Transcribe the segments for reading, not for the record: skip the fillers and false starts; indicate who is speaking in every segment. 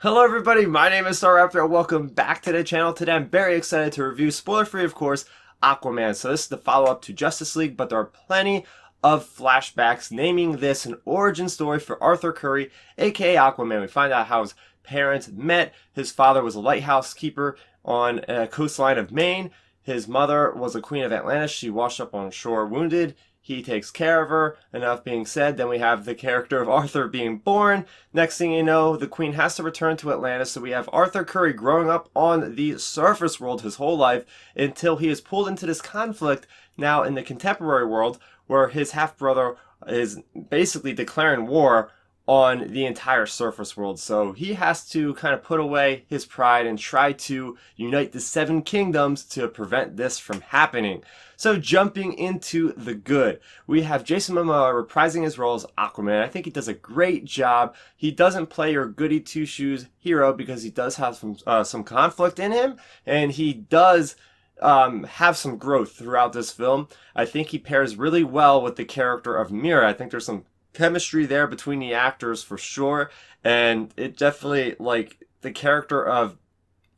Speaker 1: Hello everybody, my name is Starrapter and welcome back to the channel. Today I'm very excited to review, spoiler free of course, Aquaman. So this is the follow-up to Justice League, but there are plenty of flashbacks naming this an origin story for Arthur Curry, aka Aquaman. We find out how his parents met. His father was a lighthouse keeper on a coastline of Maine. His mother was a queen of Atlantis. She washed up on shore wounded. He takes care of her. Enough being said, then we have the character of Arthur being born. Next thing you know, the queen has to return to Atlantis, so we have Arthur Curry growing up on the surface world his whole life until he is pulled into this conflict now in the contemporary world where his half-brother is basically declaring war on the entire surface world. So he has to kind of put away his pride and try to unite the seven kingdoms to prevent this from happening. So jumping into the good, we have Jason Momoa reprising his role as Aquaman. I think he does a great job. He doesn't play your goody two-shoes hero because he does have some conflict in him, and he does have some growth throughout this film. I think he pairs really well with the character of Mira. I think there's some chemistry there between the actors for sure, and it definitely, like, the character of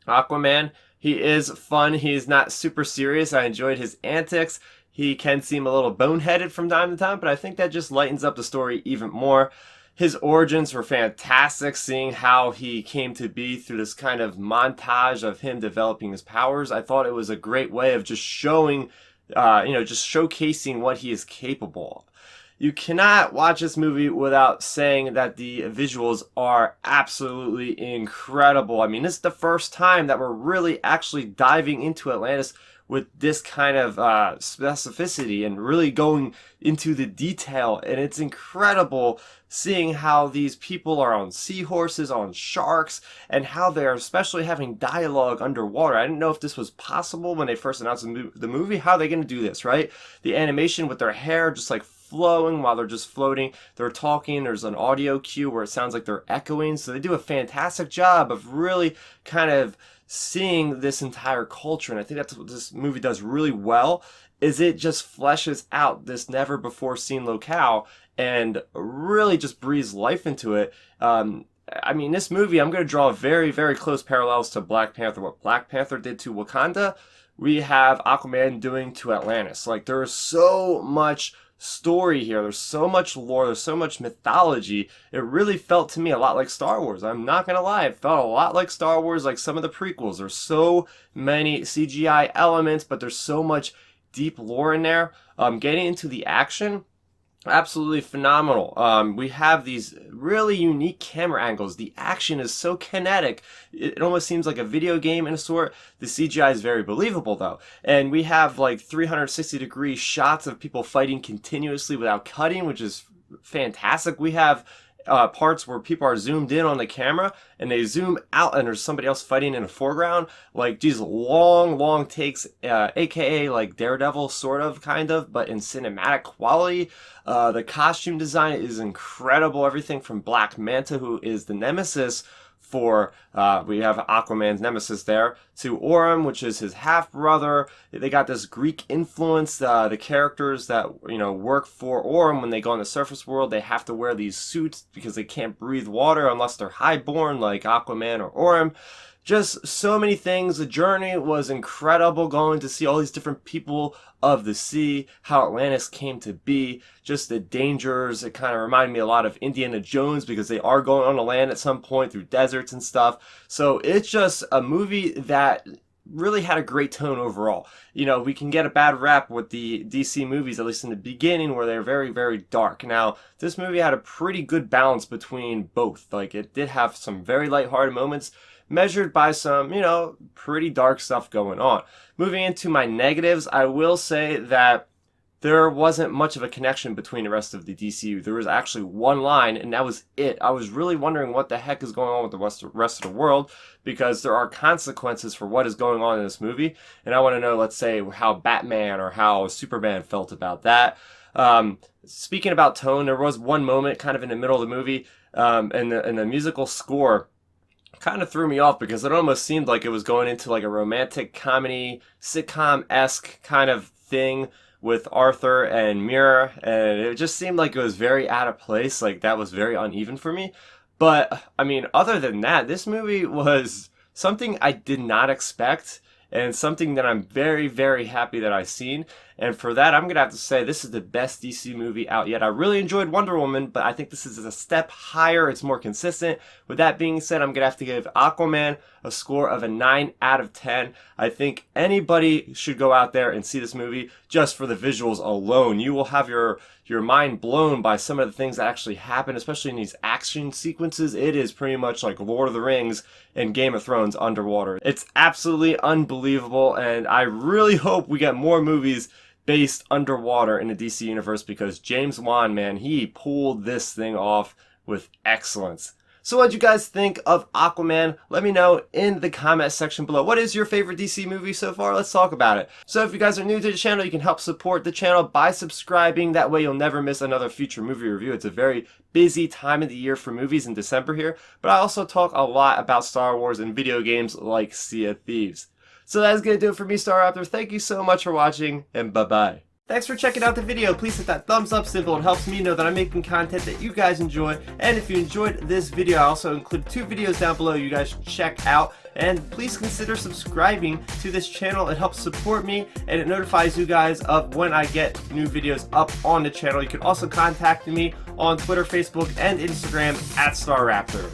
Speaker 1: Aquaman, he is fun. He's not super serious. I enjoyed his antics. He can seem a little boneheaded from time to time, but I think that just lightens up the story even more. His origins were fantastic, seeing how he came to be through this kind of montage of him developing his powers. I thought it was a great way of just showing, just showcasing what he is capable of. You cannot watch this movie without saying that the visuals are absolutely incredible. I mean, this is the first time that we're really actually diving into Atlantis with this kind of specificity and really going into the detail. And it's incredible seeing how these people are on seahorses, on sharks, and how they're especially having dialogue underwater. I didn't know if this was possible when they first announced the movie. How are they going to do this, right? The animation with their hair just like flowing while they're just floating. They're talking. There's an audio cue where it sounds like they're echoing. So they do a fantastic job of really kind of seeing this entire culture. And I think that's what this movie does really well, is it just fleshes out this never before seen locale and really just breathes life into it. I mean, this movie, I'm going to draw very, very close parallels to Black Panther. What Black Panther did to Wakanda, we have Aquaman doing to Atlantis. Like, there is so much story here. There's so much lore. There's so much mythology. It really felt to me a lot like Star Wars. I'm not going to lie. It felt a lot like Star Wars, like some of the prequels. There's so many CGI elements, but there's so much deep lore in there. Getting into the action, absolutely phenomenal. We have these really unique camera angles. The action is so kinetic. It almost seems like a video game in a sort. The CGI is very believable though. And we have like 360-degree shots of people fighting continuously without cutting, which is fantastic. We have parts where people are zoomed in on the camera and they zoom out and there's somebody else fighting in the foreground, like these long takes, aka like Daredevil sort of, kind of, but in cinematic quality. The costume design is incredible. Everything from Black Manta, who is the nemesis for, we have Aquaman's nemesis there, to Orm, which is his half-brother. They got this Greek influence. The characters that, work for Orm, when they go on the surface world, they have to wear these suits because they can't breathe water unless they're highborn, like Aquaman or Orm. Just so many things. The journey was incredible, going to see all these different people of the sea, how Atlantis came to be, just the dangers. It kind of reminded me a lot of Indiana Jones because they are going on the land at some point through deserts and stuff. So it's just a movie that really had a great tone overall. We can get a bad rap with the DC movies, at least in the beginning, where they're very, very dark. Now, this movie had a pretty good balance between both. Like, it did have some very lighthearted moments, measured by some, pretty dark stuff going on. Moving into my negatives, I will say that there wasn't much of a connection between the rest of the DCU. There was actually one line, and that was it. I was really wondering what the heck is going on with the rest of the world, because there are consequences for what is going on in this movie, and I want to know, let's say, how Batman or how Superman felt about that. Speaking about tone, there was one moment kind of in the middle of the movie, and the musical score kind of threw me off because it almost seemed like it was going into like a romantic comedy, sitcom-esque kind of thing with Arthur and Mira, and it just seemed like it was very out of place. Like, that was very uneven for me. But I mean, other than that, this movie was something I did not expect and something that I'm very, very happy that I've seen. And for that, I'm going to have to say this is the best DC movie out yet. I really enjoyed Wonder Woman, but I think this is a step higher. It's more consistent. With that being said, I'm going to have to give Aquaman a score of a 9 out of 10. I think anybody should go out there and see this movie just for the visuals alone. You will have your mind blown by some of the things that actually happen, especially in these action sequences. It is pretty much like Lord of the Rings and Game of Thrones underwater. It's absolutely unbelievable, and I really hope we get more movies based underwater in the DC universe, because James Wan, man, he pulled this thing off with excellence. So what do you guys think of Aquaman? Let me know in the comment section below. What is your favorite DC movie so far? Let's talk about it. So if you guys are new to the channel, you can help support the channel by subscribing. That way you'll never miss another future movie review. It's a very busy time of the year for movies in December here, but I also talk a lot about Star Wars and video games like Sea of Thieves. So that's going to do it for me, Starrapter. Thank you so much for watching, and bye-bye. Thanks for checking out the video. Please hit that thumbs up symbol. It helps me know that I'm making content that you guys enjoy. And if you enjoyed this video, I also include 2 videos down below you guys should check out. And please consider subscribing to this channel. It helps support me, and it notifies you guys of when I get new videos up on the channel. You can also contact me on Twitter, Facebook, and Instagram at Starrapter.